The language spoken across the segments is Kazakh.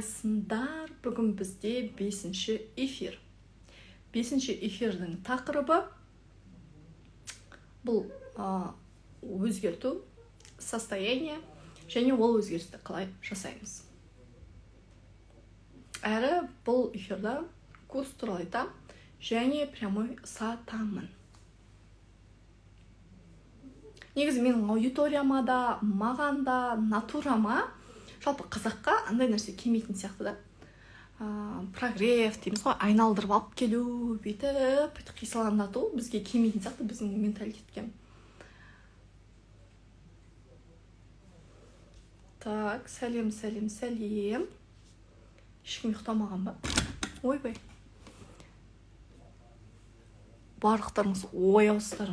Сындар, бүгін бізде 5-ші эфир. 5-ші эфирдің тақырыбы бұл өзгерту, состояние және ол өзгерісті қалай жасаймыз. Әрі бұл эфирда курс туралы айтам және прямой сатамын. Негізі менің аудиторияма да, маған да, натурама, жалпы қазаққа андай нәрсе келмейтін сияқты да. Прогресс дейміз ғой, айналдырып алып келу, бүйтіп қисалаңдату бізге келмейтін сияқты, біздің менталитетке. Так, сәлем. Ешкім ұйықтамаған ба? Ойбай. Барлықтарыңыз ояусыздар.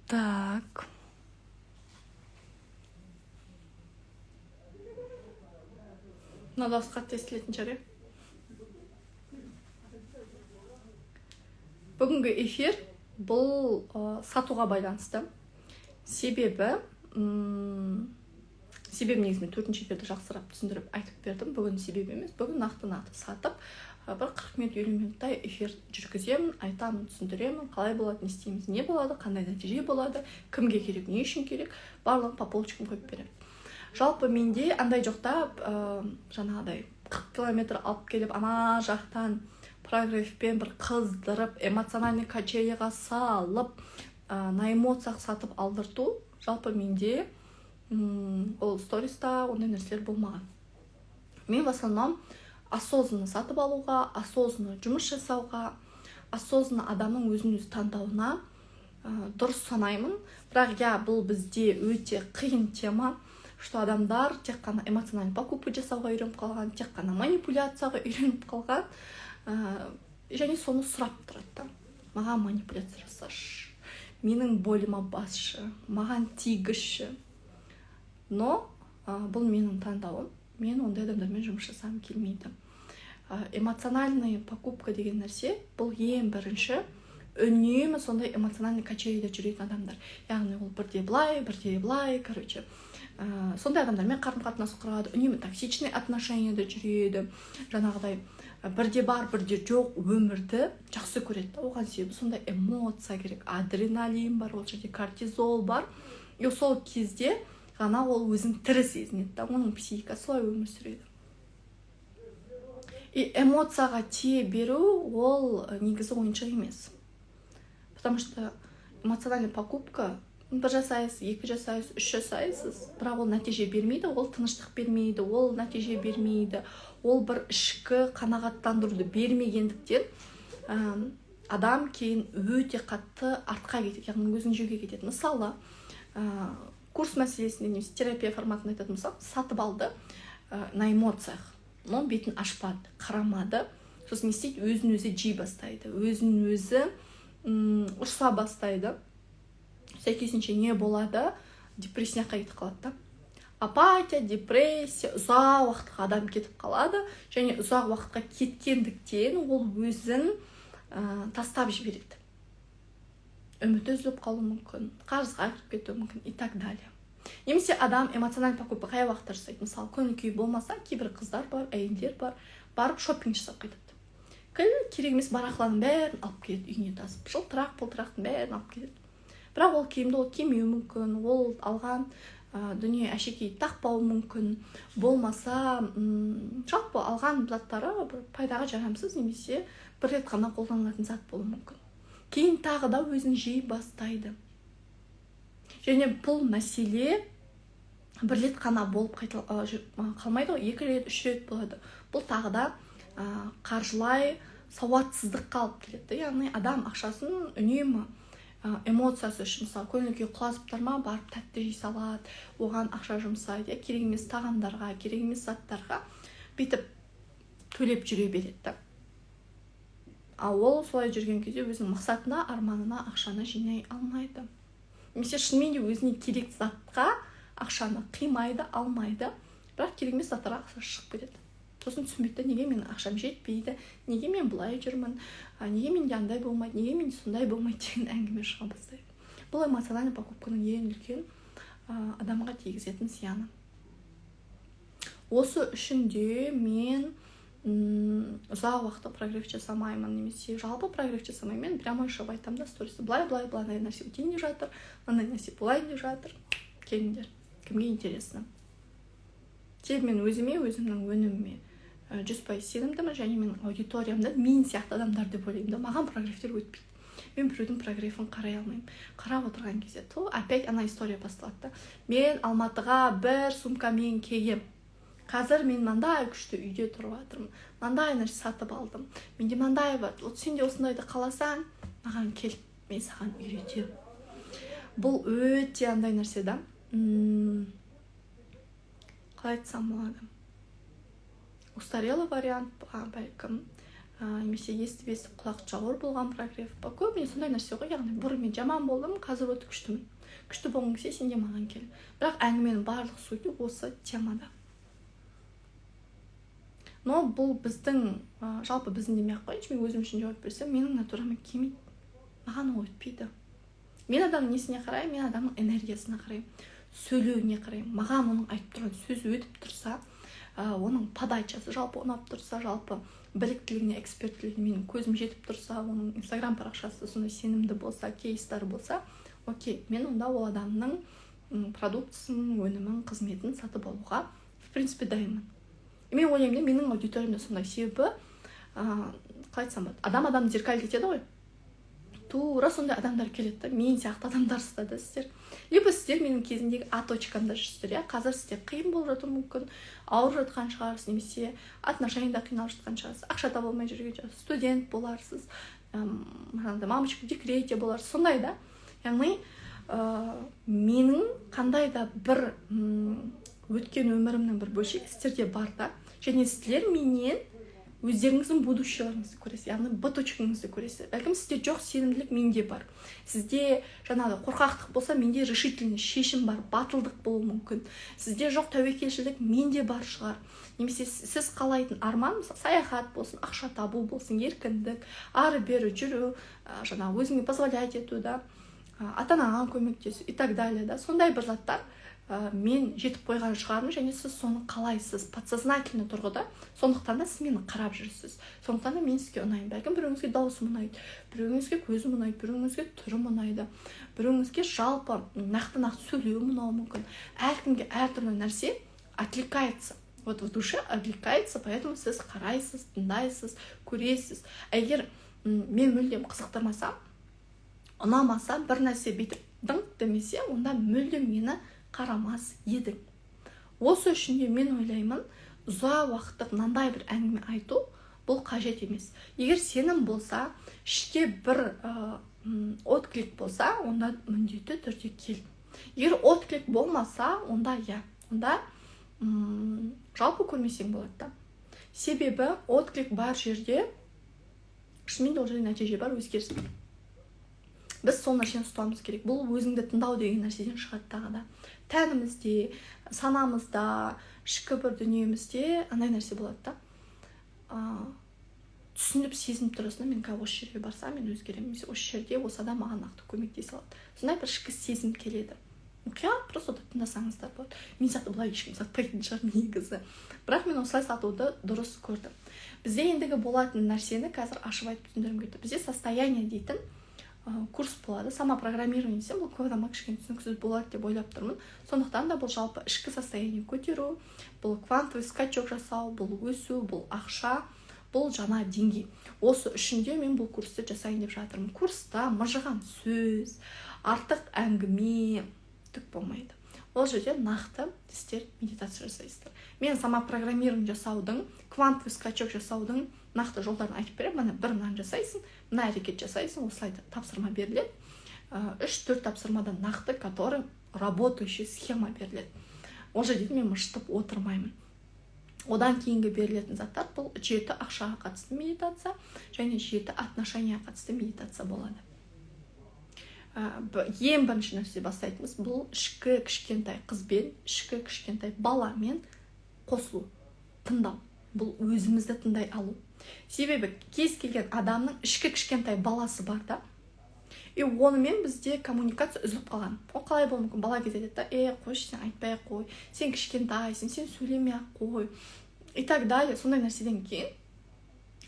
Так. Надо қатты естілетін шығар. Бүгінгі эфир бұл сатуға байланысты. Себебі негізімен 4-ші эфирді жақсырап түсіндіріп айтып бердім. Бүгін себебі емес, бүгін нақты сатып бір 40 минут 50 минуттай эфир жүргіземін, айтамын, түсіндіремін, қалай болады, не істейміз, не болады, қандай нәтиже болады, кімге керек, не үшін керек, барлығын по полочкам қойып беремін. Жалпы менде андай жоқта жаңағыдай 40 километр алып келіп, ана жақтан прогресспен бір қыздырып, эмоциональный качеляға салып, на эмоциях сатып алдырту. Жалпы менде ол сториста ондай нәрселер болмаған. Мен в основном осознанно сатып алуға, осознанно жұмыс жасауға, осознанно адамның өзін-өзі таңдауына дұрыс санаймын. Бірақ бұл бізде өте қиын тема, что адамдар тек қана эмоциональный покупка жасауға үйреніп қалған, тек қана манипуляцияға үйреніп қалған, және соны сұрап тұрады. Маған манипуляция жасашы, менің бойыма басшы, маған тигізші. Но бұл менің таңдауым. Мен ондай адамдармен жұмыс жасағым келмейді. Эмоциональный покупка деген нәрсе, бұл ең бірінші үнемі сондай эмоциональный качеляда жүретін адамдар. Яғни ол бірде былай, короче. Сондай адамдармен қарым-қатынас құрады, үнемі токсичный отношенияда жүреді. Жаңағыдай бірде бар, бірде жоқ өмірді жақсы көреді. Оған себебі сондай эмоция керек, адреналин бар, ол жерде кортизол бар. И сол кезде ғана ол өзін тірі сезінеді, оның психикасы солай өмір сүреді. И эмоцияға тие беру ол негізі ойыншық емес. Потому что эмоциональный покупка, бір жасайсыз, 2 жасайсыз, 3 жасайсыз, бірақ ол нәтиже бермейді, ол тыныштық бермейді, ол нәтиже бермейді, ол бір ішкі қанағаттандыруды бермегендіктен адам кейін өте қатты артқа кетеді, яғни өзін жеуге кетеді. Мысалы, курс мәселесінде немесе терапия форматында айтатын болсақ, сатып алды на эмоциях, но бетін ашпады, қарамады, сосын не істейді, өзін-өзі жей бастайды, өзін-өзі ұрса бастайды. Сәйкесінше не болады? Депрессияға кетіп қалады. Апатия, депрессия, ұзақ уақытқа адам кетіп қалады, және ұзақ уақытқа кеткендіктен ол өзін тастап жібереді. Үміті үзіліп қалуы мүмкін, қарызға кіріп кетуі мүмкін и так далее. Немесе адам эмоциональный покупка қай уақытта жасайды? Мысалы, көңіл-күй болмаса, кейбір қыздар бар, әйелдер бар, барып шоппинг жасап кетеді. Керек емес барахланың бәрін алып келеді, үйіне тасып, жылтырақ-пылтырақтың бәрін алып келеді. Бірақ ол киімді ол кимеуі мүмкін, ол алған дүние әшекей тақпауы мүмкін, болмаса жалпы алған заттары пайдаға жарамсыз немесе бір рет қана қолданылатын зат болуы мүмкін. Кейін тағы да өзін жей бастайды. Және бұл мәселе бір рет қана болып қалмайды, 2 рет, 3 рет болады. Бұл тағы да қаржылай сауатсыздыққа алып келеді. Яғни адам ақшасын үнемі эмоциясы үшін, мысалы, көңіл-күй құлазыптар ма, барып тәтті жей салады, оған ақша жұмсайды, керек емес тағамдарға, керек емес заттарға бүйтіп төлеп жүре береді. Ал ол солай жүрген кезде өзінің мақсатына, арманына ақшаны жинай алмайды. Немесе шынымен де өзіне керек затқа ақшаны қимайды, алмайды, бірақ керек емес заттарға ақша шығып кетеді. сосын түсінбейді, неге менің ақшам жетпейді, неге мен былай жүрмін, неге менде андай болмайды, неге менде сондай болмайды деген әңгіме шыға бастайды. Бұл эмоциональный покупканың ең үлкен адамға тигізетін зияны. Осы үшін де мен ұзақ уақытта прогресс жасамаймын, немесе жалпы прогресс жасамаймын. Мен прямо шығып айтамын да стористе, былай нәрсе өтейін деп жатыр, мындай нәрсе болайын деп жатыр. Келіңдер, кімге интересно. Себебі мен өзімнің өніміме 100% сенімдімін, және менің аудиториямда мен сияқты адамдар деп ойлаймын да, маған прогресстер өтпейді. Мен біреудің прогрессін қарай алмаймын. Қарап отырған кезде, опять ана история басталады. Мен Алматыға бір сумкамен келгем. Қазір мен мынандай күшті үйде тұрып жатырмын. Мынандай нәрсе сатып алдым. Менде мынандай бар. Сен де осындайды қаласаң, маған кел, мен саған үйретемін. Бұл өте андай нәрсе да. Қалай айтсам болады? Устарелый вариант, бәлкім, немесе естіп құлақ жауыр болған прогресс. Көбіне сондай нәрсе ғой, яғни бұрын мен жаман болдым, қазір өте күштімін. Күшті болғың келсе, сен де маған кел. Бірақ әңгіменің барлық сүйті осы темада. Но бұл біздің, жалпы біздің демей-ақ қояйыншы, мен өзім үшін жауап берсем, менің натурама келмейді. Маған ол өтпейді. Мен адамның несіне қараймын, мен адамның энергиясына қараймын, сөйлеуіне қараймын. Маған оның айтып тұрған сөзі өтіп тұрса, оның подачасы жалпы ұнап тұрса, жалпы біліктілігіне, эксперттілігіне менің көзім жетіп тұрса, оның инстаграм парақшасы сондай сенімді болса, кейстары болса, окей, мен онда ол адамның продукциясын, өнімін, қызметін сатып алуға в принципе дайынмын. Мен ойлаймын, менің аудиториямда сондай, себебі қалай айтсам болады, адам зеркалдетеді ғой. Тура сондай адамдар келеді, мен сияқты адамдар ұстады сіздер. Либо сіздер менің кезіндегі точкамда жүрсіздер, қазір сіздер қиын болып жатыр мүмкін, ауырып жатқан шығарсыз, немесе отношенияда қиналып жатқан шығарсыз, ақша таба алмай жүрген шығарсыз, студент боларсыз, мамочка декрете боларсыз, сондай да. Яғни менің қандай да бір өткен өмірімнің бір бөлшегі сіздерде бар да, және сіздер менен өздеріңіздің будущеларыңызды көресіз, яғни точкаңызды көресіз. Бәлкім сізде жоқ сенімділік, менде бар. Сізде жаңағы қорқақтық болса, менде решительный шешім бар, батылдық болуы мүмкін. Сізде жоқ тәуекелшілдік, менде бар шығар. Немесе сіз қалайтын арман, саяхат болсын, ақша табу болсын, еркіндік, ары-бері жүру, жаңағы өзіңе позволять ету да, ата-анаға көмектесу и так далее да. Сондай бір заттар мен жетіп қойған шығармын, және сіз соны қалайсыз, подсознательный тұрғыда, сондықтан да сіз мені қарап жүрсіз. Сондықтан да мен сізге ұнаймын. Бәлкім біреуіңізге даусым ұнайды, біреуіңізге көзім ұнайды, біреуіңізге түрім ұнайды, біреуіңізге жалпы нақты сөйлеуім ұнауы мүмкін. Әркімге әртүрлі нәрсе откликается. Вот в душе откликается, поэтому сіз қарайсыз, тыңдайсыз, көресіз. Егер мен мүлдем қызықтырмасам, ұнамаса, бір нәрсе бүйтіп дың демесе, онда мүлдем мені қарамас едің. Осы үшін де мен ойлаймын, ұзақ уақыттық мынандай бір әңгіме айту бұл қажет емес. Егер сенім болса, іште бір отклик болса, онда міндетті түрде кел. Егер отклик болмаса, онда онда жалпы көрмесең болады да. Себебі отклик бар жерде, шынымен ол жерде нәтиже бар, өзгеріс бар. Біз сол нәрсені ұстауымыз керек. Бұл өзіңді тыңдау деген нәрседен шығады тағы да. Тәнімізде, санамызда, ішкі бір дүниемізде андай нәрсе болады да. Түсініп, сезініп тұрасында, мен осы жерге барсам, мен өзгеремін. Осы жерде осы адам маған нақты көмектесе алады. Сондай бір ішкі сезім келеді. Мұқият просто тыңдасаңыздар болады. Мен сияқты бұлай ешкім сатпайтын шығар негізі. Бірақ мен осылай сатуды дұрыс көрдім. Бізде ендігі болатын нәрсені қазір ашып айтып түсіндіргім келді. Бізде состояние дейтін курс болады. Самопрограммирование десем, бұл көп адамға кішкене түсініксіз болады деп ойлап тұрмын. Сондықтан да бұл жалпы ішкі состояние көтеру, бұл квантовый скачок жасау, бұл өсу, бұл ақша, бұл жаңа деңгей. Осы үшін де мен бұл курсты жасайын деп жатырмын. Курста мыжыған сөз, артық әңгіме түк болмайды. Ол жерде нақты сіздер медитация жасайсыздар. Мен самопрограммирование жасаудың, квантовый скачок жасаудың нақты жолдарын айтып беремін. Мына бір мынаны жасайсың, мына әрекет жасайсың, осылай тапсырма беріледі. 3-4 тапсырмадан нақты, который работающий схема беріледі. Ол жерде мен мыштып отырмаймын. Одан кейінгі берілетін заттар бұл 7 ақшаға қатысты медитация және 7 отношенияға қатысты медитация болады. Ең бірінші нәрсе бастайтынымыз бұл ішкі кішкентай қызбен, ішкі кішкентай баламен қосылу, тыңдау. бұл өзімізді тыңдай алу. Себебі кез келген адамның ішкі кішкентай баласы бар да, и онымен бізде коммуникация үзіліп қалған. Ол қалай болуы мүмкін? Бала кезде айтады да, қойшы, сен айтпай ақ қой, сен кішкентайсың, сен сөйлемей ақ қой, и так далее. Сондай нәрседен кейін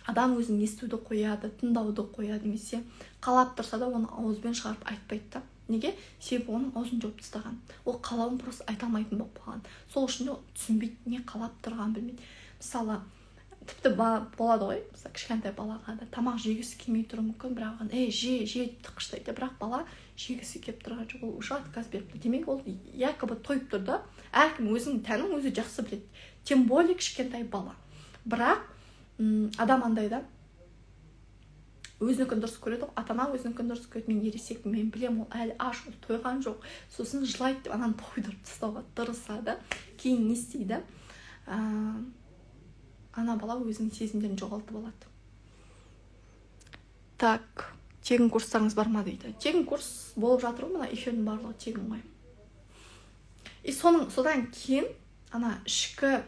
адам өзін естуді қояды, тыңдауды қояды, немесе қалап тұрса да оны ауызбен шығарып айтпайды да. Неге? Себебі оның аузын жауып тастаған. Ол қалауын просто айта алмайтын болып қалған. Сол үшін де түсінбейді, не қалап тұрғанын білмейді. Мысалы, тіпті болады ғой, мысалы кішкентай балаға да тамақ жегісі келмей тұруы мүмкін, бірақ оған же тықыштайды, бірақ бала жегісі келіп тұрған жоқ, ол уже отказ беріпті. Демек ол якобы тойып тұр да. Әркім өзінің тәнін өзі жақсы біледі, тем более кішкентай бала. Бірақ адам андай да, өзінікін дұрыс көреді, ата-ана өзінікін дұрыс көреді. Мен ересек, мен білем, ол әлі аш, ол тойған жоқ, сосын жылайды деп ананы тойдырып тастауға тырысады. Кейін не істейді? Ана бала өзінің сезімдерін жоғалтып алады. Так, тегін курстарыңыз бар ма дейді. Тегін курс болып жатыр ғой, мына эфирдің барлығы тегін ғой. И содан кейін ана ішкі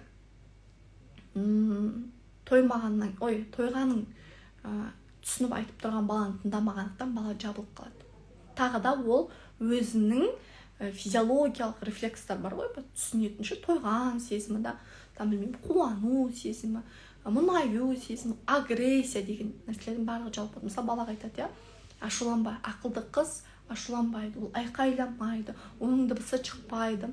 тойғанын түсініп айтып тұрған баланы тыңдамағандықтан бала жабылып қалады. Тағы да ол өзінің физиологиялық рефлекстар бар ғой, түсінетінші тойған сезімі да, там білмеймін, қуану сезімі, мұңаю сезімі, агрессия деген нәрселердің барлығы жабылып қалады. Мысалы, балаға айтады, ашуланбай, ақылды қыз ашуланбайды, ол айқайламайды, оның дыбысы шықпайды,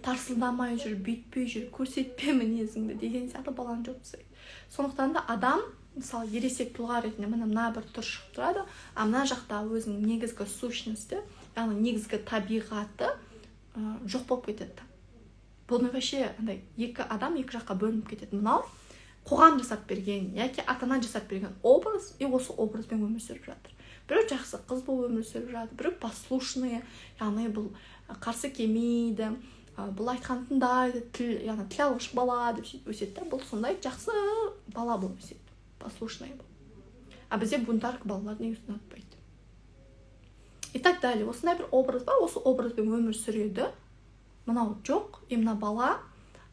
тарсылдамай жүр, бүйтпей жүр, көрсетпе мінезіңді деген сияқты баланы жауып тастайды. Сондықтан да адам, мысалы, ересек тұлға ретінде мына бір түр шығып тұрады, мына жақта өзінің негізгі сущності, яғни негізгі табиғаты жоқ болып кетеді. Бұны вообще екі адам екі жаққа бөлініп кетеді. Мынау қоғам жасап берген, яки ата-ана жасап берген образ, и осы образбен өмір сүріп жатыр. Біреу жақсы қыз болып өмір сүріп жатыр, біреу послушный, яғни бұл қарсы келмейді, бұл айтқан тыңдайды, яғни тіл алғыш бала деп сөйтіп өседі. Бұл сондай жақсы бала болып өседі, послушный болып. Бізде бунтарка балалар негізі ұнатпайды. И так далее. Осындай бір образ бар, осы образбен өмір сүреді. Мынау жоқ, мына бала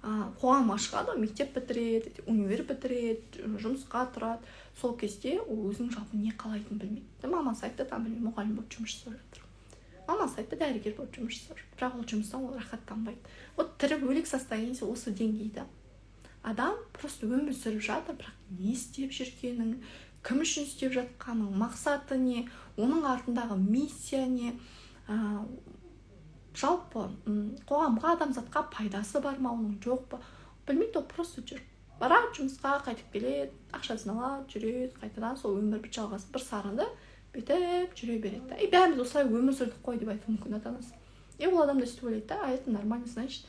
қоғамға шығады, мектеп бітіреді, универ бітіреді, жұмысқа тұрады. Сол кезде ол өзінің жалпы не қалайтынын білмейді. Мамасы айтты, мұғалім болып жұмыс жасап жатыр. Мамасы айтты, дәрігер болып жұмыс жасап жатыр. Бірақ ол жұмыстан ол рахаттанбайды. Вот тірі өлік состояние осы деңгейде. Адам просто өмір сүріп жатыр, бірақ не істеп жүргенін, кім үшін істеп жатқанын, мақсаты не, оның артындағы миссия не, жалпы қоғамға, адамзатқа пайдасы бар ма, оның жоқ па, білмейді, ол просто жүр. Барады жұмысқа, қайтып келеді, ақшасын алады, жүреді, қайтадан сол өмір бір жалғасын, бір сарынды бүйтіп жүре береді. И бәріміз осылай өмір сүрдік қой деп айтуы мүмкін ата-анасы. И ол адам да сөйтіп ойлайды да, это нормально, значит,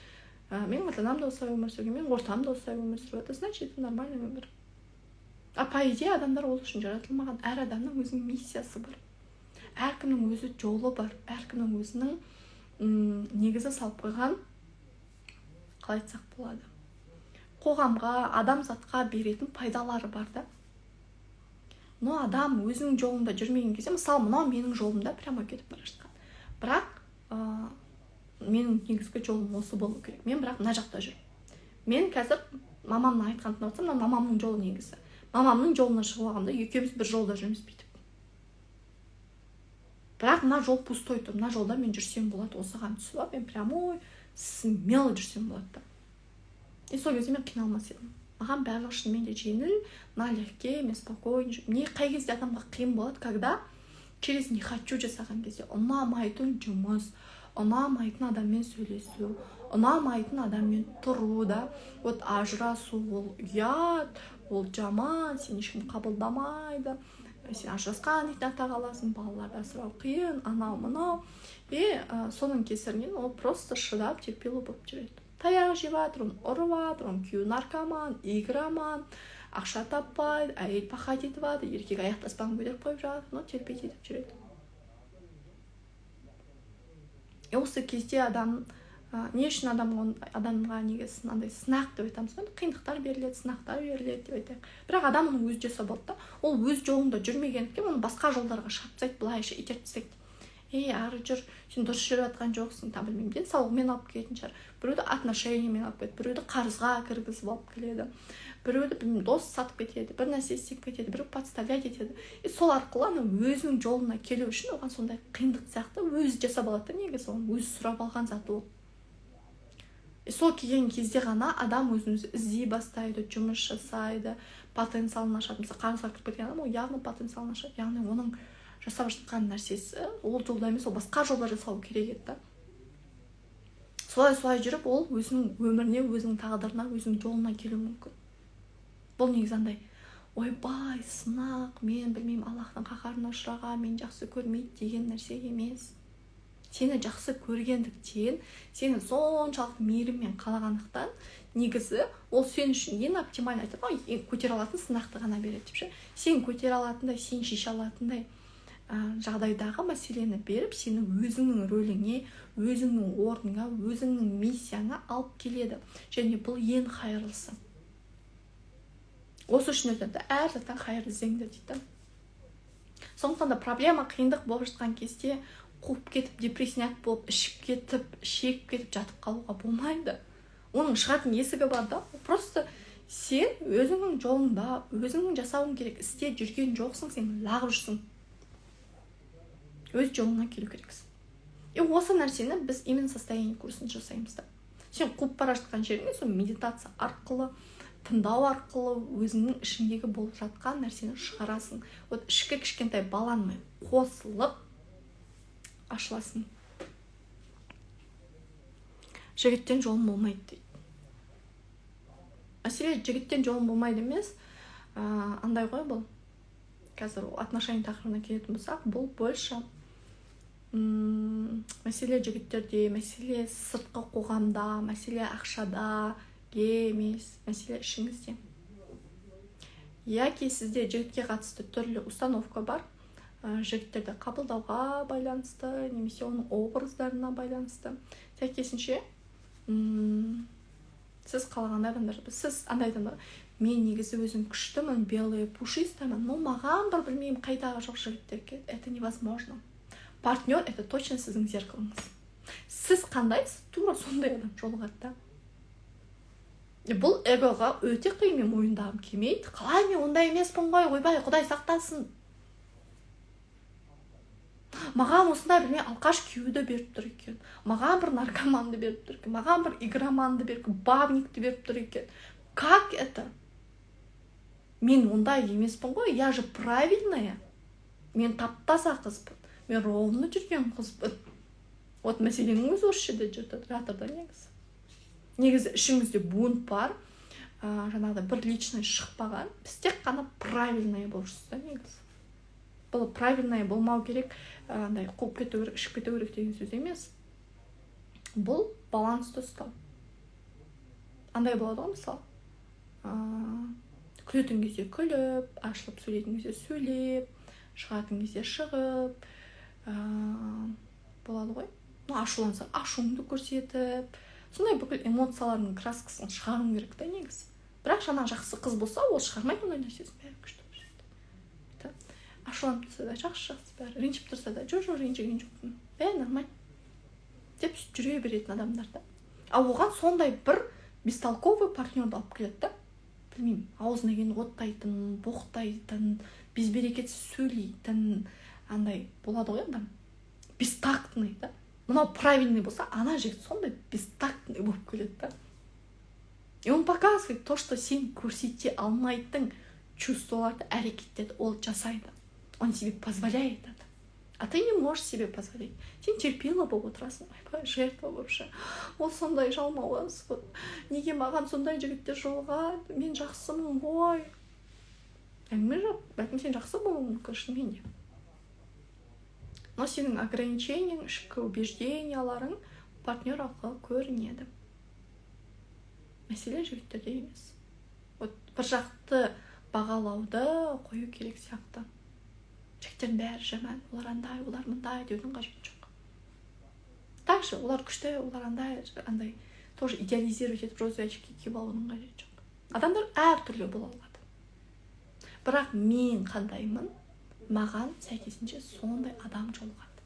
менің ата-анам да осылай өмір сүрген, менің ортам да осылай өмір сүріп жатыр, значит, это нормальный өмір. По идее, адамдар ол үшін жаратылмаған. Әр адамның өзінің миссиясы бар. Әркімнің өзі жолы бар. Әркімнің өзінің негізі салып қойған, қалай айтсақ болады, қоғамға, адамзатқа беретін пайдалары бар да. Но адам өзінің жолында жүрмеген кезде, мысалы, мынау менің жолымда прямо кетіп бара жатқан. Бірақ менің негізгі жолым осы болу керек. Мен бірақ мына жақта жүрмін. Мен қазір мамамның айтқанын тыңдап отырсам, мамамның жолы негізі. Мамамның жолына шығып алғанда екеуміз бір жолда жүрміз бүйтіп. Бірақ мына жол пустой тұр. Мына жолда мен жүрсем болады, осыған түсіп алып, мен прямой смело жүрсем болады да. И сол кезде мен қиналмас едім. Маған барлығы шынымен де жеңіл, налегке, мен спокойно жүрмін. Не қай кезде адамға қиын болады, когда через не хочу жасаған кезде ұнамайтын жұмыс, ұнамайтын адаммен сөйлесу, ұнамайтын адаммен тұру да, вот ажырасу ол ұят, ол жаман, сен ешкім қабылдамайды, сен ажырасқан етін ата қаласың, балаларды асырау қиын, анау мынау. И соның кесірінен ол просто шыдап терпелу болып жүреді. Таяқ жеп жатыр, ұрып жатыр, күйеуі наркоман, игроман, ақша таппайды, әйел пахать етіп жатыр, еркек аяқ таспағын көтеріп қойып жатыр, но терпеть етіп жүреді. Осы кезде адам не үшін адамға негізі андай сынақ деп айтамыз ғой, қиындықтар беріледі, сынақтар беріледі деп айтайық. Бірақ адам оны өзі жасап алды да, ол өз жолында жүрмегендіктен оны басқа жолдарға шығарып тастайды, былайша итеріп тастайды. ары жүр, сен дұрыс жүріп жатқан жоқсың, там білмеймін, денсаулығымен алып келетін шығар, біреуді отношениямен алып кетеді, біреуді қарызға кіргізіп алып келеді, біреуді білмеймін, дос сатып кетеді, бір нәрсе істеп кетеді, біреу подставлять етеді. Сол арқылы ана өзінің жолына келу үшін оған сондай қиындық сияқты өзі жасап алады да, негізі оны өзі сұрап алған заты ол. Сол келген кезде ғана адам өзін өзі іздей бастайды, жұмыс жасайды, потенциалын ашады. Мысалы, қарызға кіріп кеткен адам, ол яғни потенциалын ашады, яғни оның жасап жатқан нәрсесі ол жолда емес, ол басқа жолда жасау керек еді да. Солай жүріп, ол өзінің өміріне, өзінің тағдырына, өзінің жолына келуі мүмкін. Бұл негізі андай, ойбай, сынақ, мен білмеймін, Аллахтың қаһарына ұшыраған, мен жақсы көрмейді деген нәрсе емес. Сені жақсы көргендіктен, сені соншалық мейіріммен қалағандықтан, негізі ол сен үшін ең оптимальный айтады ғой, көтере алатын сынақты ғана береді деп ше. Сен көтере алатындай, сен шеше алатындай жағдайдағы мәселені беріп, сені өзіңнің рөліңе, өзіңнің орныңа, өзіңнің миссияңа алып келеді. Және бұл ең қайырлысы. Осы үшін өтеді, әр заттан қайыр іздеңдер дейді. Сондықтан да проблема, қиындық болып жатқан кезде қуып кетіп, депрессияк болып, ішіп кетіп, шегіп кетіп жатып қалуға болмайды. Оның шығатын есігі бар да. Просто сен өзіңнің жолыңда, өзіңнің жасауың керек істе жүрген жоқсың, сен лағып жүрсің. Өз жолыңа келу керексің. Осы нәрсені біз именно состояние курсын жасаймыз да. Сен қуып бара жатқан жеріңе сол медитация арқылы, тыңдау арқылы өзіңнің ішіндегі болып жатқан нәрсені шығарасың. Вот ішкі кішкентай балаңмен қосылып ашыласың. Жігіттен жолым болмайды дейді. Мәселе жігіттен жолым болмайды емес, андай ғой бұл. Қазір отношение тақырыбына келетін болсақ, бұл больше мәселе жігіттерде, мәселе сыртқы қоғамда, мәселе ақшада емес, мәселе ішіңізде. Яки сізде жігітке қатысты түрлі установка бар, жігіттерді қабылдауға байланысты, немесе оның образдарына байланысты. Сәйкесінше, сіз қалағандай адамдар, сіз андай адамдар, мен негізі өзім күштімін, белый, пушистымын, но маған бір білмеймін қайдағы жоқ жігіттер келеді. Это невозможно. Партнер — это точно сіздің зеркалыңыз. Сіз қандайсыз, тура сондай адам жолығады да. Бұл эгоға өте қиын, мен мойындағым келмейді. Қалай мен ондай емеспін ғой, ойбай, Құдай сақтасын. Маған осындай білмей алқаш күйеуді беріп тұр екен. Маған бір наркоманды беріп тұр екен. Маған бір игроманды беріп, бабникті беріп тұр екен. Как это? Мен ондай емеспін ғой, я же правильная. Мен таптаса қызбын. Мен ровно жүрген қызбын. Вот мәселенің өзі осы жерде жатыр да негізі. Негізі ішіңізде бунт бар, жаңағыда бір личный шықпаған. Біз тек қана правильная болып жүрсіз да негізі. Бұл правильная болмау керек, андай қуып кету керек, ішіп кету керек деген сөз емес. Бұл балансты ұстау. Андай болады ғой, мысалы, күлетін кезде күліп, ашылып сөйлейтін кезде сөйлеп, шығатын кезде шығып, болады ғой. Ашуланса ашуыңды көрсетіп, сондай бүкіл эмоциялардың краскасын шығаруың керек та негізі. Бірақ жаңағы жақсы қыз болса, ол шығармайды ондай нәрсесін, бәрі күшті көрсетеді. Ашуланып тұрса да жақсы, бәрі ренжіп тұрса да, жоқ ренжіген жоқпын, бәрі нормально деп жүре беретін адамдар да. Ал оған сондай бір бестолковый партнерді алып келеді да. Білмеймін, аузына келгенді оттайтын, боқтайтын, безберекетсіз сөйлейтін, андай болады ғой адам. Бестактный да. Мынау правильный болса, ана жігіт сондай бестактный болып келеді да. И он показывает то, что сен көрсете алмайтын чувстволарды, әрекеттерді ол жасайды. Он себе позволяет это. А ты не можешь себе позволить. Сен терпела болып отырасың, жертва вообще. Ол сондай жалмауыз. Неге маған сондай жігіттер жолығады? Мен жақсымын ғой. Әңгіме жоқ. Бәлкім сен жақсы болуың мүмкін шынымен де. Но сенің ограничениең, ішкі убежденияларың партнер арқылы көрінеді. Мәселе жігіттерде емес. Бір жақты бағалауды қою керек сияқты. Жігіттердің бәрі жаман, олар андай, олар мындай деудің қажеті жоқ. Также олар күшті, олар андай, тоже идеализировать етіп розовый очки киіп алудың қажеті жоқ. Адамдар әртүрлі бола алады. Бірақ мен қандаймын, маған сәйкесінше сондай адам жолығады.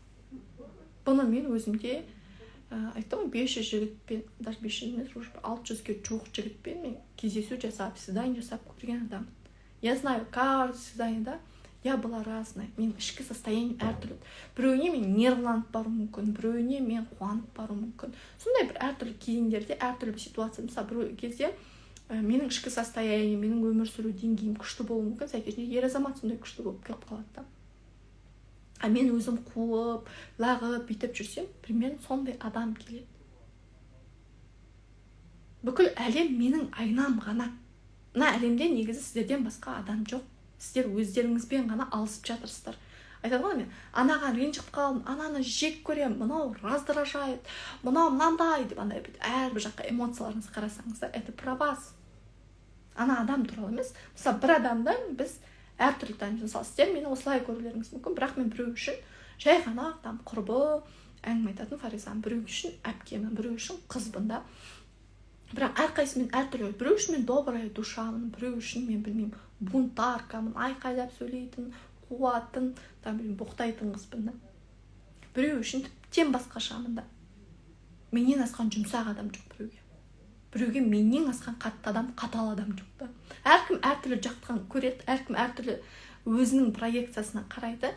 Бұны мен өзімде айттым ғой, 500 жігітпен, даже 500 емес, уже 600-ге жуық жігітпен мен кездесу жасап, свидание жасап көрген адам. Я знаю, каждый свиданиеда я была разная. Мен ішкі состояние әртүрлі. Біреуіне мен нервланып бару мүмкін, біреуіне мен қуанып бару мүмкін. Сондай бір әртүрлі кезеңдерде, әртүрлі бір ситуация. Мысалы, бір кезде менің ішкі состояние, менің өмір сүру деңгейім күшті болуы мүмкін, сәйкесінше ер азамат сондай күшті болып келіп қалады да. А мен өзім қуып, лағып, бүйтіп жүрсем, примерно сондай адам келеді. Бүкіл әлем менің айнам ғана. Мына әлемде негізі сіздерден басқа адам жоқ. Сіздер өздеріңізбен ғана алысып жатырсыздар. Айтады ғой мен, анаға ренжіп қалдым, ананы жек көремін, мынау раздражает, мынау мынандай деп, андай әрбір жаққа эмоцияларыңызды қарасаңыздар, это про вас. Ана адам туралы емес. Мысалы, бір адамды біз әртүрлі танымыз. Мысалы, сіздер мені осылай көрулеріңіз мүмкін, бірақ мен біреу үшін жай ғана құрбы, әңгіме айтатын Фаризам, біреу үшін әпкемін, біреу үшін қызбын да. Бірақ әрқайсымен әртүрлі. Біреу үшін мен добрая душамын, біреу үшін мен білмеймін, бунтаркамын, айқайлап сөйлейтін, қуатын, боқтайтын қызбын да. Біреу үшін тіптен басқашамын да. Менен асқан жұмсақ адам жоқ біреуге. Біреуге менен асқан қатты адам, қатал адам жоқ та. Әркім әртүрлі жақтан көреді, әркім әртүрлі өзінің проекциясына қарайды.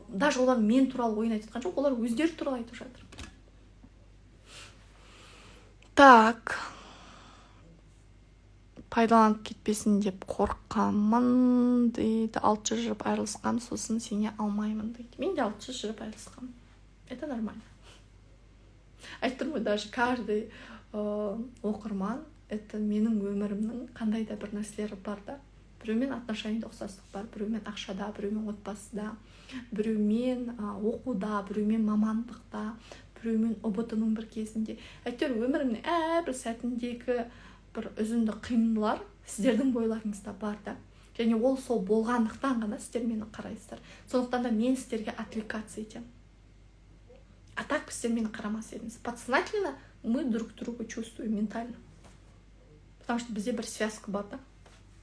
Даже олар мен туралы ойын айтқан жоқ, олар өздері туралы айтып жатыр. Так. Пайдаланып кетпесін деп қорқамын дейді. 6 жыл жүріп айырылысқам, сосын сене алмаймын дейді. Мен де 6 жыл жүріп айырылысқам. Это нормально. Айттым ғой, даже каждый оқырман, это менің өмірімнің қандай да бір нәрселері бар да. Біреумен отношениеде ұқсастық бар, біреумен ақшада, біреумен отбасыда, біреумен оқуда, біреумен мамандықта, біреумен ұбт-ның бір кезінде. Әйтеуір өмірімнің әрбір сәтіндегі бір үзінді қимылар сіздердің бойларыңызда бар да. Және ол сол болғандықтан ғана сіздер мені қарайсыздар. Сондықтан да мен сіздерге отвлекаться етемін. А так сіздер мені қарамас едіңіз. Подсознательно мы друг друга чувствуем ментально. Потому что бізде бір связка бар да.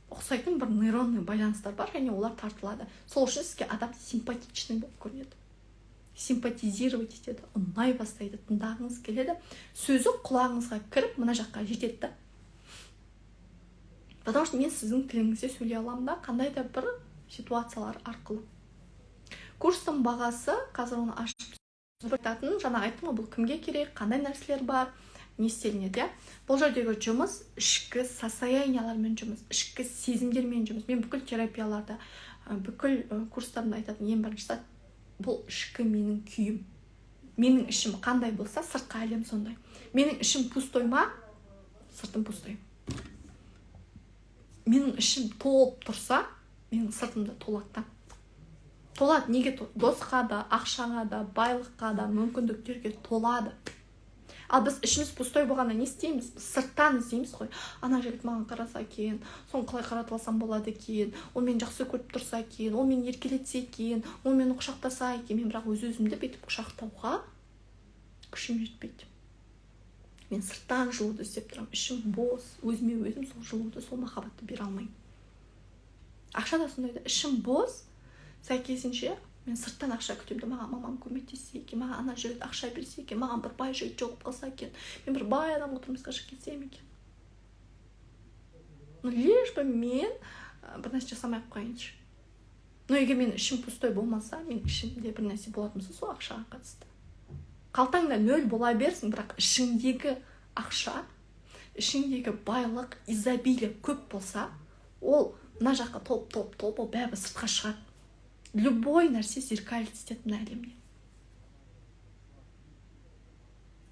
Ұқсайтын бір нейронный байланыстар бар, және олар тартылады. Сол үшін сізге адам симпатичный болып көрінеді. Симпатизировать етеді, ұнай бастайды, тыңдағыңыз келеді. Сөзі құлағыңызға кіріп, мына жаққа жетеді да. Потому что мен сіздің тіліңізде сөйлей аламын да, қандай да бір ситуациялар арқылы. Курстың бағасы, қазір оны ашып айтатын, жаңа айттым ғой, бұл кімге керек, қандай нәрселер бар, не істелінеді. Бұл жердегі жұмыс ішкі состояниялармен жұмыс, ішкі сезімдермен жұмыс. Мен бүкіл терапияларда, бүкіл курстарымда айтатын ең біріншісі, бұл ішкі менің күйім. Менің ішім қандай болса, сыртқы әлем сондай. Менің ішім пустой ма, сыртым пустой. Менің ішім толып тұрса, менің сыртымда толады. Толады, неге толады? Досқа да, ақшаға да, байлыққа да, мүмкіндіктерге толады. Ал біз ішіміз пустой болғанда не істейміз? Біз сырттан іздейміз ғой. Ана жігіт маған қараса екен, соны қалай қаратып алсам болады екен, ол мені жақсы көріп тұрса екен, ол мені еркелетсе екен, ол мені құшақтаса екен. Мен бірақ өз-өзімді бүйтіп құшақтауға күшім жетпейді. Мен сырттан жылуды іздеп тұрамын. Ішім бос, өзіме өзім сол жылуды, сол махаббатты бере алмаймын. Ақша да сондай да, ішім бос, сәйкесінше мен сырттан ақша күтемін. Маған мамам көмектессе екен, маған ана жігіт ақша берсе екен, маған бір бай жігіт жоғып қалса екен, мен бір бай адамға тұрмысқа шығып кетсем екен. Лишь бы мен бір нәрсе жасамай қойыншы. Но егер мен ішім пустой болмаса, мен ішімде бір нәрсе болатын болса, сол ақшаға қатысты. Қалтаңда 0 бола берсін, бірақ ішіңдегі ақша, ішіңдегі байлық, изобилие көп болса, ол мына жаққа толып, ол бәрі сыртқа шығады. Любой нәрсе зеркалит етеді мына әлемде.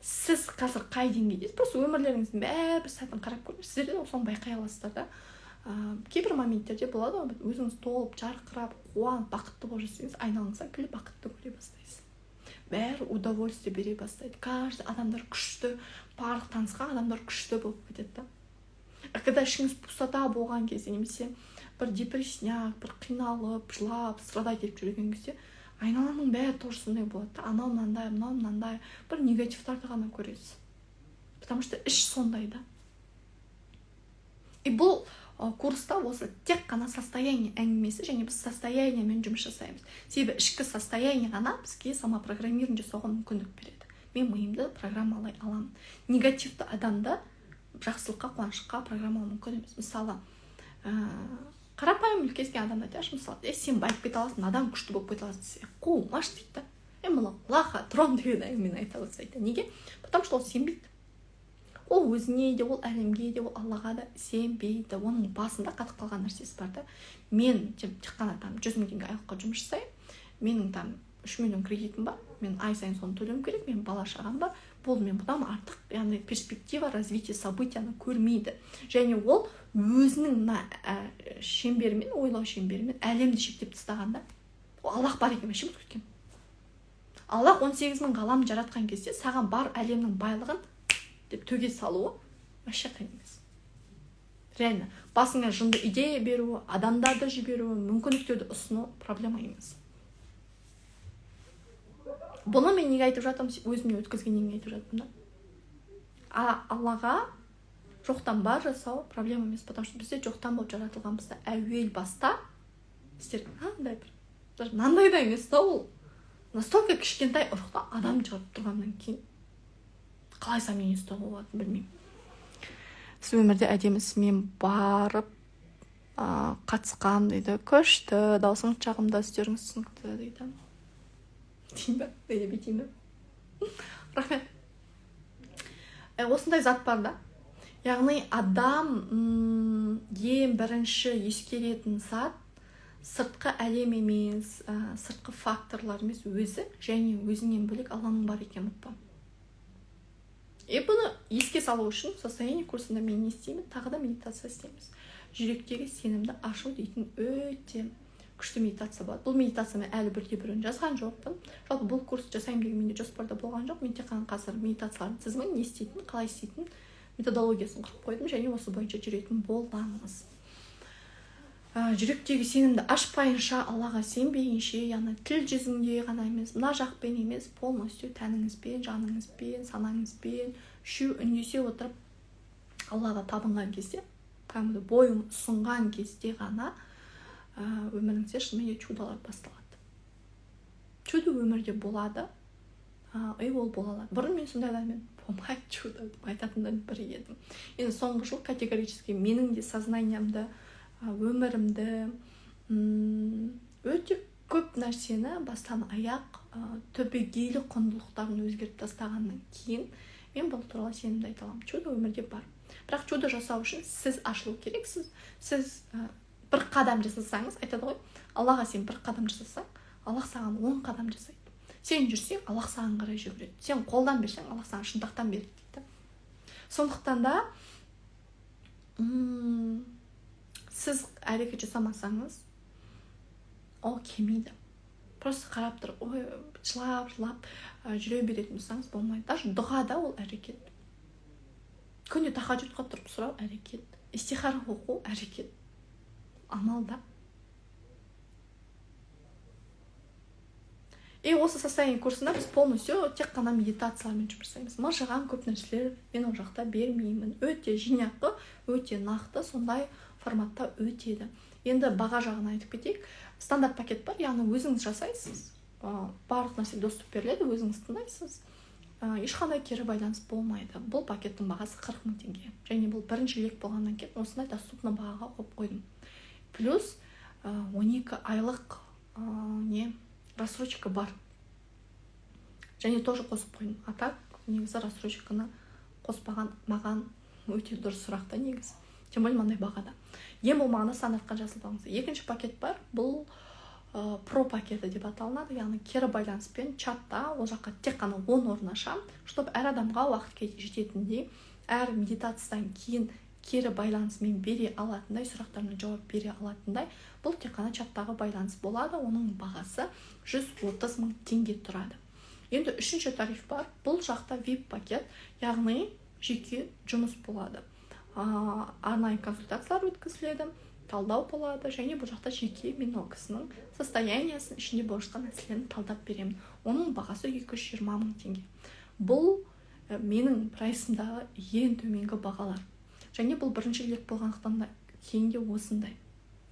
Сіз қазір қай деңгейдесіз? Просто өмірлеріңіздің бәрі сәтін қарап көріңіз. Сіздер де соны байқай аласыздар да. Кейбір моменттерде болады, өзіңіз толып, жарқырап, қуанып, бақытты болып жүрсеңіз, айналаңыздан күліп бақытты көре бастайсыз. Бәрі удовольствие бере бастайды. Каждый адамдар күшті, барлық танысқан адамдар күшті болып кетеді. Когда ішіңіз пустота болған кезде, немесе бір депрессияк, бір қиналып, жылап, страдать етіп жүрген кезде, айналаның бәрі тоже сондай болады. Анау мынандай, мынау мынандай, бір негативтарды ғана көресіз. Потому что іш сондай да. И бұл курста осы тек қана состояние әңгімесі, және біз состояниемен жұмыс жасаймыз. Себебі ішкі состояние ғана бізге самопрограммирование жасауға мүмкіндік береді. Мен миымды программалай аламын. Негативті адамды жақсылыққа, қуанышқа программалау мүмкін емес. Мысалы, қарапайым үлкескен адамды айтайықшы, мысалы, сен байып кете аласың, адам күшті болып кете аласың десе, қумаш дейді. Мына лаха трон деген әңгімені айта бастайды. Неге? Потому что ол сенбейді. Ол өзіне де, ол әлемге де, ол Аллаға да сенбейді. Оның басында қатып қалған нәрсесі бар да. Мен тек қана 100 мың теңге айлыққа жұмыс жасаймын. Менің 3 миллион кредитім бар. Мен ай сайын соны төлеуім керек. Мен бала шағам бар. Бұл мен бұдан артық, яғни перспектива развития событияны көрмейді. Және ол өзінің шеңберімен, ойлау шеңберімен әлемді шектеп тастағанда, ол Аллах бар екен, ше ұмытып кеткен. Аллах 18 мың ғалам жаратқан кезде саған бар әлемнің байлығын деп төге салуы вообще қиын емес. Реально, басыңа жынды идея беруі, адамдарды жіберуі, мүмкіндіктерді ұсыну проблема емес. Бұны мен неге айтып жатырмын, өзіме өткізгеннен кейін айтып жатырмын да. Аллаға жоқтан бар жасау проблема емес, потому что бізде жоқтан болып жаратылғанбызда әуел баста істер мынандай да емес та, ол настолько кішкентай ұрықта адам шығарып тұрғаннан кейін қалай сәмен ұстауға болатынын білмеймін. Сіз өмірде әдемісімен барып қатысқан дейді, күшті, даусың жағымда, істеріңіз түсінікті дейді. Дейін бе? Дейді бетейін бе? Рахмет. Осындай зат бар да. Яғни адам ең бірінші ескеретін зат сыртқы әлем емес, сыртқы факторлар емес, өзі және өзінен бөлек Алланың бар екенін ұмытпау. Бұны еске салу үшін состояние курсында мен не істеймін? Тағы да медитация істейміз. Жүректегі сенімді ашу дейтін өте күшті медитация болады. Бұл медитация мен әлі бірде-бірін жазған жоқпын. Жалпы бұл курс жасаймын деген менде жоспарда болған жоқ. Мен тек қана қазір медитациялардың тізімін не істейтін, қалай істейтін методологиясын құрып қойдым, және осы бойынша жүретін боламыз. Жүректегі сенімді ашпайынша, Аллаға сенбейінше, яғни тіл жүзінде ғана емес, мына жақпен емес, полностью тәніңізбен, жаныңызбен, санаңызбен үндесе отырып Аллаға табынған кезде, бойын ұсынған кезде ғана өміріңізде шынымен чудолар басталады. Чудо өмірде болады, ол бола алады. Бұрын мен сондайлармен болмайды чудо деп айтатындан бірі едім. Енді соңғы жыл категорически менің де сознаниямды, өмірімді, өте көп нәрсені бастан аяқ түбегейлі құндылықтарын өзгеріп тастағаннан кейін мен бұл туралы сенімді айта аламын. Чудо өмірде бар. Бірақ чудо жасау үшін сіз ашылу керексіз. Сіз бір қадам жасасаңыз, айтады ғой, Аллаға сен бір қадам жасасаң, Аллах саған 10 қадам жасайды. Сен жүрсең, Аллах саған қарай жүгіреді. Сен қолдан берсең, Аллах саған шындықтан береді дейді. Сондықтан да сіз әрекет жасамасаңыз, ол келмейді. Просто қарап тұрып, жылап жүре беретін болсаңыз болмайды. Даже дұғада ол әрекет. Күнде тахаджудқа тұрып сұрау әрекет. Истихара оқу әрекет. Амалда. Осы состояние курсында біз полностью тек қана медитациялармен жұмыс жасаймыз. Мылжыған көп нәрселер мен ол жақта бермеймін. Өте жинақы, өте нақты, сондай форматта өтеді. Енді баға жағын айтып кетейік. Стандарт пакет бар, яғни өзіңіз жасайсыз. Барлық нәрсе доступ беріледі, өзіңіз тыңдайсыз. Ешқандай кері байланыс болмайды. Бұл пакеттің бағасы 40 мың теңге. Және бұл бірінші лек болғаннан кейін осындай доступны бағаға қойып қойдым. Плюс 12 айлық рассрочка бар. Және тоже қосып қойдым. Атак негізі рассрочканы қоспаған маған өте дұрыс сұрақты негізі. Тем более маңдай бағада. Ең болмағанда стандартқа жазылбаңыз. Екінші пакет бар. Бұл про пакеті деп аталынады. Яғни кері байланыспен чатта ол жаққа тек қана 10 орын ашам, чтобы әр адамға уақыт жететіндей, әр медитациядан кейін кері байланысымен бере алатындай, сұрақтарына жауап бере алатындай, бұл тек қана чаттағы байланыс болады. Оның бағасы 130 мың теңге тұрады. Енді үшінші тариф бар. Бұл жақта VIP пакет, яғни жеке жұмыс болады. Арнайы консультациялар өткізіледі, талдау болады, және бұл жақта жеке мен ол кісінің состояниясын, ішінде болып жатқан мәселені талдап беремін. Оның бағасы 220 мың теңге. Бұл менің прайсымдағы ең төменгі бағалар. және бұл бірінші лек болғандықтан да кейін де осындай.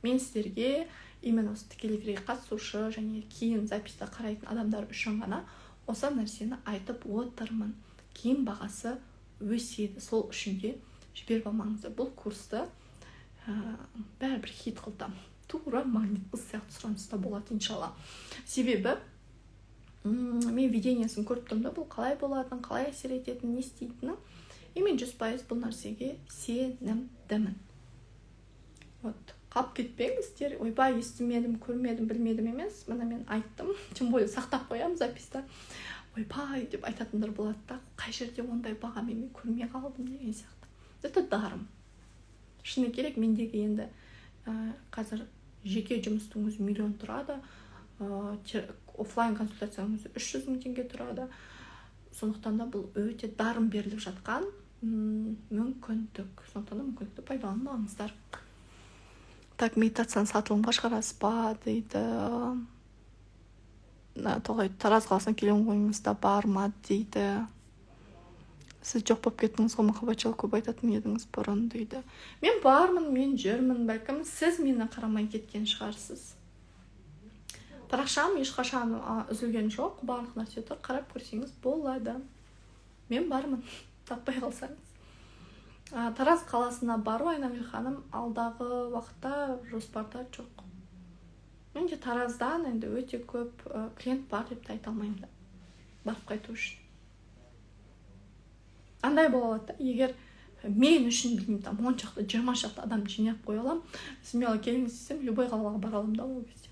Мен сіздерге именно осы тікелей эфирге қатысушы және кейін записьті қарайтын адамдар үшін ғана осы нәрсені айтып отырмын. Кейін бағасы өседі, сол үшін де жіберіп алмаңыздар. Бұл курсты бәрібір хит қылдым. Тура магнит қыз сияқты сұраныста болады иншалла. Себебі мен видениесін көріп тұрмын да, бұл қалай болатынын, қалай әсер ететінін, не істейтінін. И мен 100% бұл нәрсеге сенімдімін. Вот. Қалып кетпеңіздер, ойбай, естімедім, көрмедім, білмедім емес. Мына мен айттым, тем более сақтап қоямын записьта. Ойбай деп айтатындар болады да, қай жерде ондай бағамен мен көрмей қалдым деген сияқты. Это дарым. Шыны керек, мендегі енді қазір жеке жұмыстың өзі миллион тұрады, офлайн консультацияның өзі 300 000 теңге тұрады. Сондықтан да бұл өте дарым беріліп жатқан мүмкіндік. Сондықтан да мүмкіндікті пайдаланбаңыздар. Так, медитацияны сатылымға шығарасыз ба дейді. Тараз қаласына келген ойыңызда бар ма дейді. Сіз жоқ болып кеттіңіз ғой, махаббат жайлы көп айтатын едіңіз бұрын дейді. Мен бармын, мен жүрмін, бәлкім сіз мені қарамай кеткен шығарсыз. Парақшам ешқашан үзілген жоқ, барлық нәрсе тұр, қарап көрсеңіз болады. Мен бармын, таппай қалсаңыз. Тараз қаласына бару, Айнагүл ханым, алдағы уақытта жоспарда жоқ. Менде Тараздан енді өте көп клиент бар деп те айта алмаймын да, барып қайту үшін. Андай болады, егер мен үшін білмеймін, там 10 шақты, 20 шақты адам жинап қоя аламын, смело келіңіз десем, любой қалаға бара аламын да ол кезде.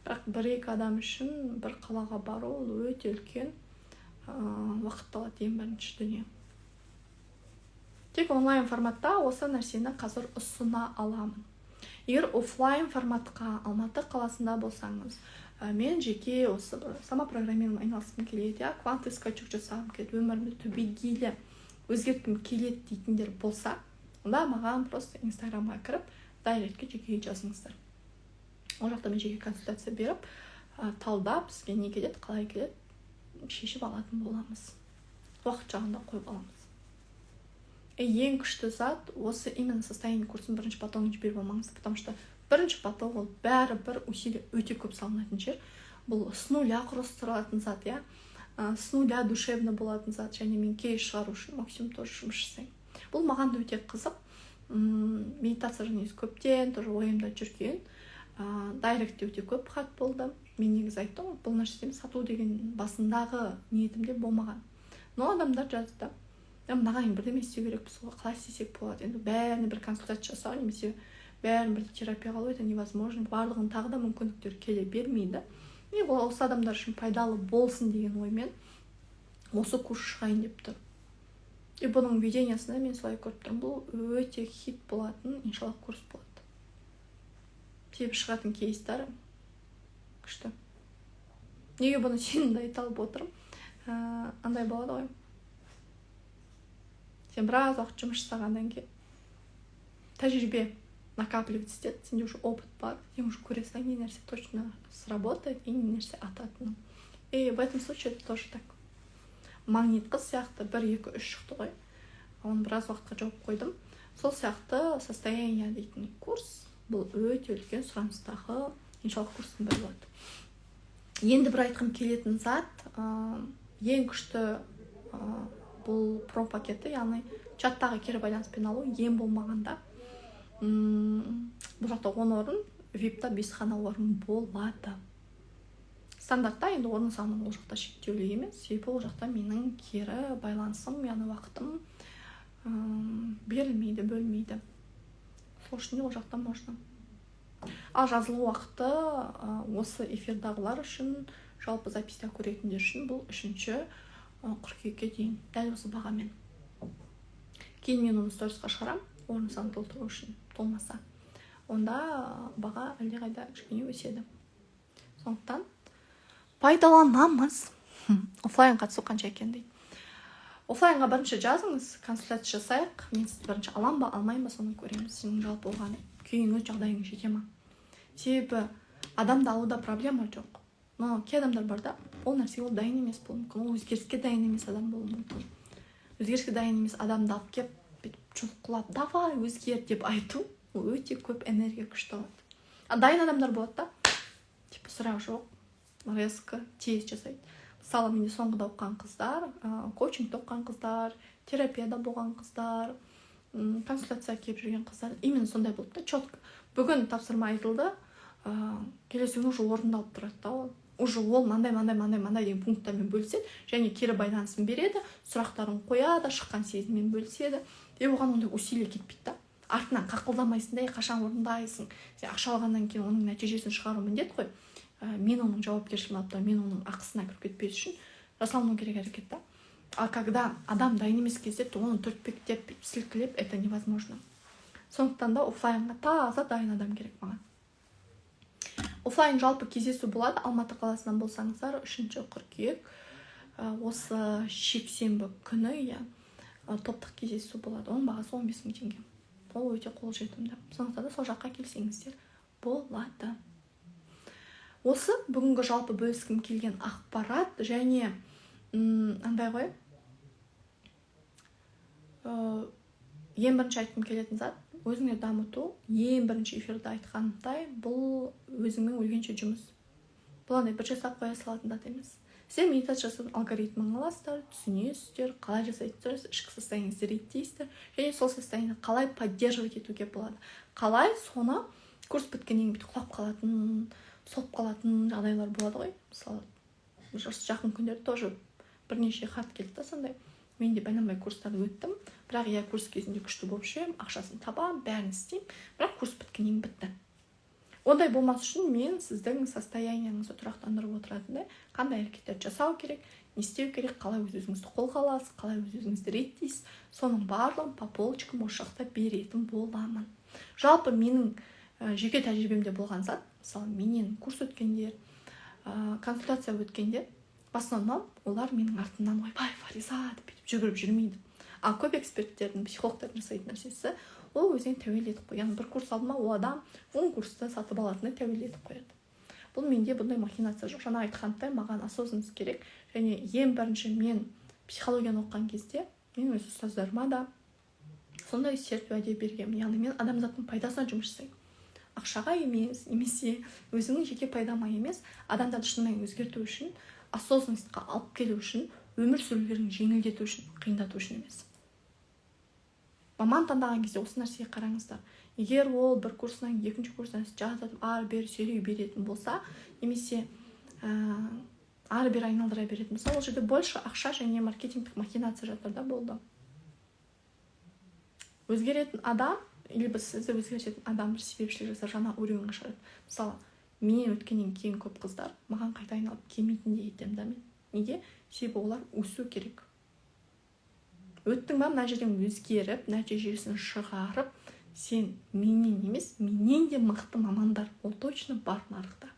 Бірақ 1-2 адам үшін бір қалаға бару ол өте үлкен уақыт алады, ең бірінші дүние. Тек онлайн форматта осы нәрсені қазір ұсына аламын. Егер офлайн форматқа Алматы қаласында болсаңыз, мен жеке осы самопрограммированиемен айналысқым келеді, квантовый скачок жасағым келеді, өмірімді түбегейлі өзгерткім келеді дейтіндер болса, онда маған просто инстаграмға кіріп, дайректке жеке жазыңыздар. Ол жақта мен жеке консультация беріп, талдап, сізге не келеді, қалай келеді, шешіп алатын боламыз. Уақыт жағында қойып аламыз. Ең күшті зат осы именно состояние курсын бірінші потогын жіберіп алмаңыз, потому что бірінші поток ол бәрі бір усилие өте көп салынатын жер. Бұл с нуля құрастырылатын зат, я. С нуля душевно болатын зат, және мен кейс шығару үшін максимум тоже жұмыс жасаймын. Бұл маған да өте қызық. Медитация және көптен тоже ойымда жүрген. Дайректте өте көп хат болды. Мен негізі айттым, бұл нәрсені сату деген басындағы ниетімде болмаған. Но адамдар жазды. Мынаған бірдеме істеу керекпіз ғой, қалай істесек болады. Енді бәріне бір консультация жасау, немесе бәрін бір терапия алу, это невозможно. Барлығын тағы да мүмкіндіктер келе бермейді. Мен осы адамдар үшін пайдалы болсын деген оймен осы курс шығайын деп тұр. И бұның видениесінде мен солай көріп тұрмын. Бұл өте хит болатын, иншалла курс болады. Себебі шығатын кейстері күшті. Неге бұны сенімді айта алып отырмын? Андай болады ғой. Сен біраз уақыт жұмыс жасағаннан кейін тәжірибе накапливать етеді, сенде уже опыт бар, сен уже көресің, не нәрсе точно сработает, и не нәрсе ататыным. И в этом случае это тоже так. Магнит қыз сияқты 1-2-3 шықты ғой. Оны біраз уақытқа жауып қойдым. Сол сияқты состояние дейтін курс, бұл өте үлкен сұраныстағы иншалла курстың бірі болады. Енді бір айтқым келетін зат, ең күшті бұл промпакеті, яғни чаттағы кері байланыспен алу, ең болмағанда бұл жақта 10 орын, VIP-та 5 қана орын болады. Стандартта енді орын саны ол жақта шектеулі емес, себебі ол жақта менің кері байланысым, яғни уақытым берілмейді, бөлмейді. Сол үшін ол жақта можно. Ал жазылу уақыты осы эфирдағылар үшін, жалпы записьта көретіндер үшін бұл 3-ші қыркүйекке дейін, дәл осы бағамен. Кейін мен оны сторисқа шығарам, орын саны толтыру үшін, толмаса. Онда баға әлдеқайда кішкене өседі. Сондықтан пайдаланамыз. Офлайн қатысу қанша екен дейді. Офлайнға бірінші жазыңыз, консультация жасайық. Мен сізді бірінші алам ба, алмайым ба, соны көреміз. Сенің жалпы болған күйің өз жағдайың жете ма. Себебі адамды алуда проблема жоқ. Но кей адамдар бар да, ол нәрсе ол дайын емес болуы мүмкін. Ол өзгеріске дайын емес адам болуы мүмкін. Өзгеріске дайын емес адамды алып кеп жұлқылап давай өзгер деп айту ол өте көп энергия күшті алады. Дайын адамдар болады да, типа сұрақ жоқ, резко тез жасайды. Мысалы менде соңғыда оқыған қыздар, коучингте оқыған қыздар, терапияда болған қыздар, консультация келіп жүрген қыздар именно сондай болды да, четко. Бүгін тапсырма айтылды, келесі күні уже орындалып тұрады да, ол уже ол мандай деген пункттармен бөліседі және кері байланысын береді, сұрақтарын қояды, шыққан сезіммен бөліседі. Оған ондай усилие кетпейді да. Артынан қақылдамайсың да, қашан орындайсың. Сен ақша алғаннан кейін оның нәтижесін шығару міндет қой. Мен оның жауапкершілігін алып, мен оның ақысына кіріп кетпес үшін жасалыну керек әрекет та. А когда адам дайын емес кезде, то оны түртпектеп, сілкілеп, это невозможно. Сондықтан да офлайнға таза дайын адам керек маған. Офлайн жалпы кездесу болады, Алматы қаласынан болсаңыздар 3 қыркүйек осы жексенбі күні топтық кездесу болады. Оның бағасы 15 000 теңге. Ол өте қолжетімді. Сондықтан да сол жаққа келсеңіздер болады. Осы бүгінгі жалпы бөліскім келген ақпарат және андай ғой, ең бірінші айтқым келетін зат, өзіңе дамыту, ең бірінші эфирде айтқанымдай, бұл өзіңмен өлгенше жұмыс. Бұл андай бір жасап қоя салатын зат емес. Сен медитация жасап алгоритмін аласыздар, түсінесіздер, қалай жасайсыздар, ішкі состояниеңізді реттейсіздер, және сол состояниені қалай поддерживать етуге болады. Қалай соны курс біткеннен кейін құлап қалатын, соғып қалатын жағдайлар болады ғой. Мысалы, жақын күндері тоже бірнеше хат келді да сондай. Мен де бәленбай курстарды өттім, бірақ курс кезінде күшті болып жүремін, ақшасын табам, бәрін істеймін, бірақ курс біткеннен бітті. Ондай болмас үшін мен сіздің состояниеңізді тұрақтандырып отыратындай, қандай әрекеттерді жасау керек, не істеу керек, қалай өз-өзіңізді қолға аласыз, қалай өз-өзіңізді реттейсіз, соның барлығын по полочкам осы жақта беретін боламын. Жалпы менің жеке тәжірибемде болған зат, мысалы менен курс өткендер, консультация өткендер, в основном олар менің артымнан ойбай Фариза деп жүгіріп жүрмейді. А көп эксперттердің, психологтардың жасайтын нәрсесі, ол өзіне тәуелді етіп қойған. Бір курс алды ма, ол адам 10 курсты сатып алатындай тәуелді етіп қояды. Бұл менде бұндай махинация жоқ. Жаңа айтқандай, маған осознанность керек. Және ең бірінші мен психологияны оқыған кезде, мен өз ұстаздарыма да сондай серт уәде бергенмін. Яғни мен адамзаттың пайдасына жұмыс жасаймын. Ақшаға емес, немесе өзіңнің жеке пайдама емес, адамдарды шынымен өзгерту үшін, осознанностьқа алып келу үшін, өмір сүрулерін жеңілдету үшін, қиындату үшін емес. Маман таңдаған кезде осы нәрсеге қараңыздар. Егер ол бір курсынан екінші курсынан жазып, ары-бері сөйлей беретін болса, немесе ары-бері айналдыра беретін болса, ол жерде больше ақша және маркетингтік махинация жатырда болды. Өзгеретін адам, либо сізді өзгертетін адам бір себепшілік жасар, жаңа уровеньге шығарады. Мысалы, менен өткеннен кейін көп қыздар маған қайта айналып келмейтіндей етемін да мен. Неге? Себебі олар өсу керек. Өттің ба, мына жерден өзгеріп, нәтижесін шығарып, сен менен емес, менен де мықты мамандар, ол точно бар нарықта.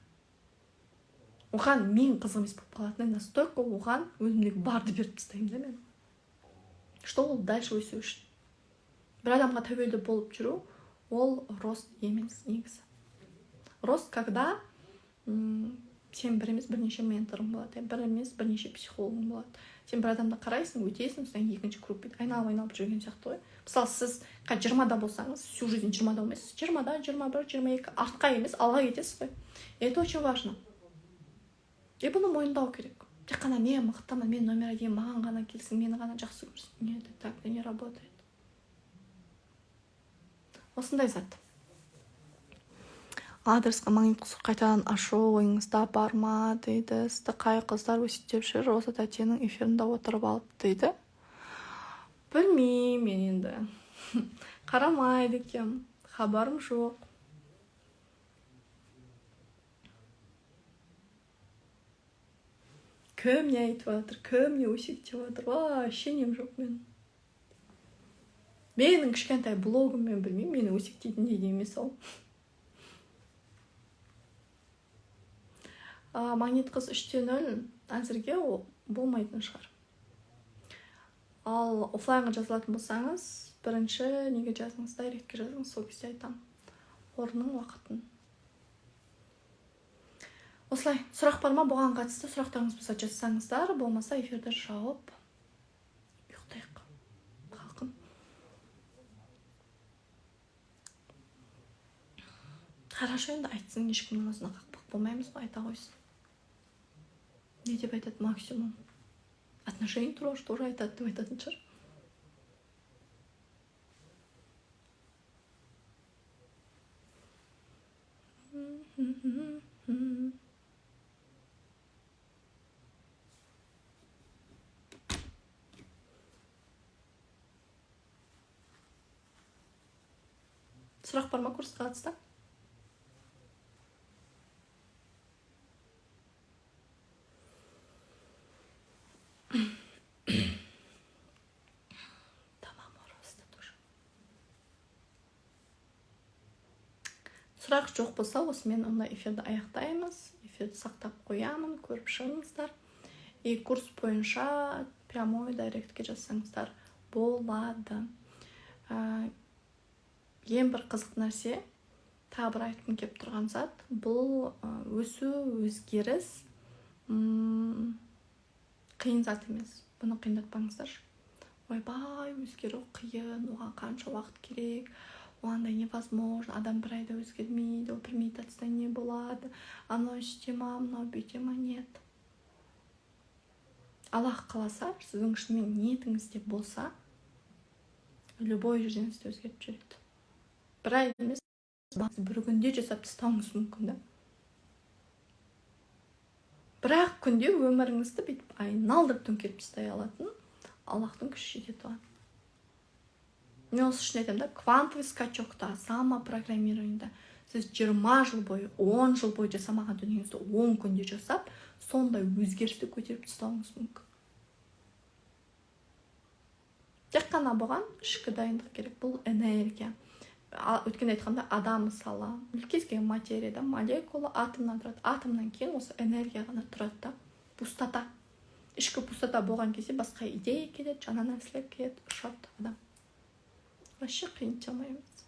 Оған мен қызық емес болып қалатындай, настойка оған өзімдегі барды беріп тастаймын да мен. Что ол дальше өсу үшін? Бір адамға тәуелді болып жүру, ол рост емес негізі. Рост, когда сен бір емес бірнеше менторың болады, бір емес бірнеше психологың болады. Сен бір адамды қарайсың, өтесің, содан екінші круг бет айналып жүрген сияқты ғой. Мысалы, сіз 20-да болсаңыз, всю жизнь 20-да болмайсыз, 20-да, 21, 22, артқа емес, алға кетесіз ғой. Это очень важно. И бұны мойындау керек. Тек қана мен мықтымын, мен номер 1, маған ғана келсін, мені ғана жақсы көрсін. Нет, так не работает. Осындай зат. Адресқа магнит құсыр қайтадан ашу ойыңызда бар ма дейді. Сізді қай қыздар өсеттеп жүр, осы тәтенің эфирінде отырып алып дейді. Білмеймін мен енді. Қарамайды екем. Хабарым жоқ. Кім не айтып жатыр, кім не өсектеп жатыр, вообще нем жоқ мен. Менің кішкентай блогым мен білмеймін, мені өсектейтіндей емес ол. Магнит қыз 3.0 әзірге болмайтын шығар. Ал офлайнға жазылатын болсаңыз, бірінші неге жазыңыз, дайректке жазыңыз, сол кезде айтам. Орның, уақытын. Осылай, сұрақ бар ма бұған қатысты? Сұрақтарыңыз болса жазсаңыздар, болмаса эфирді жауып ұйықтайық. Халқым. Хорошо, енді айтсын, ешкімнің аузына қақпақ болмаймыз ғой, айта қойсын. Не деп айтады максимум? Отношения тоже айтады деп айтатын шығар. Сұрақ бар ма курсқа қатысты? Сұрақ жоқ болса, осымен онда эфирді аяқтаймыз. Эфирді сақтап қоямын, көріп шығыңыздар. И курс бойынша прямой директке жазсаңыздар болады. Ең бір қызық нәрсе, тағы бір айтқым келіп тұрған зат, бұл өсу, өзгеріс қиын зат емес. Бұны қиындатпаңыздар. Ойбай, өзгеру қиын, оған қанша уақыт керек, оғанда невозможно, адам бір айда өзгермейді, ол бір медитацияда не болады, анау істе ма, мынау бүйте ма, нет. Аллах қаласа, сіздің шынымен ниетіңізде болса, любой жерден сізді өзгеріп жүреді. Бір ай емес, бір күнде жасап тастауыңыз мүмкін да. Бірақ күнде өміріңізді бүйтіп айналдырып төңкеріп тастай алатын Аллахтың күші жетеді оған. Мен осы үшін айтамын да, квантовый скачокта, самопрограммированиеда сіз 20 жыл бойы, 10 жыл бойы жасамаған дүниеңізді 10 күнде жасап, сондай өзгерісті көтеріп тастауыңыз мүмкін. Тек қана бұған ішкі дайындық керек, бұл энергия. Өткенде айтқанда, адам мысалы, кез келген материяда молекула атомнан тұрады. Атомнан кейін осы энергия ғана тұрады да, пустота. Ішкі пустота болған кезде басқа идея келеді, жаңа нәрселер келеді, ұшады адам. Вообще қиыншамаймыз.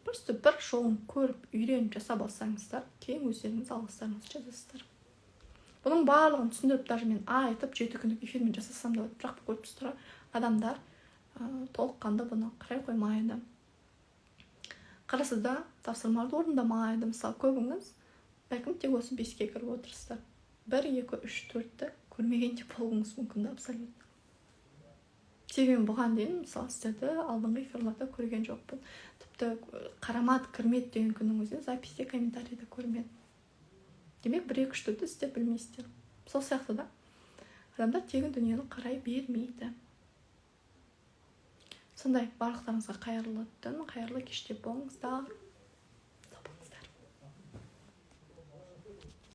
Просто бір жолын көріп, үйреніп жасап алсаңыздар, кейін өздеріңіз алғыстарыңызды жазасыздар. Бұның барлығын түсіндіріп, даже мен айтып, 7 күндік эфирмен жасасам да, бірақ көріп тұрсыздар, адамдар толыққанды бұны қарай қоймайды. Қарасы да тапсырмаларды орындамайды. Мысалы, көбіңіз бәлкім тек осы 5-ке кіріп отырсыздар. 1, 2, 3, 4-ті көрмеген де болуыңыз мүмкін да, абсолютно. Себебі бұған дейін, мысалы, сіздерді алдыңғы эфирларда көрген жоқпын. Тіпті қарамады, кірмеді деген күннің өзінде записте, комментарийде көрмедім. Демек, 1, 2, 3-ті сіздер білмейсіздер. Сол сияқты да, адамдар тегін дүниені қарай бермейді. Сондай, барлықтарыңызға қайырлы түн, қайырлы кеште болыңыздар.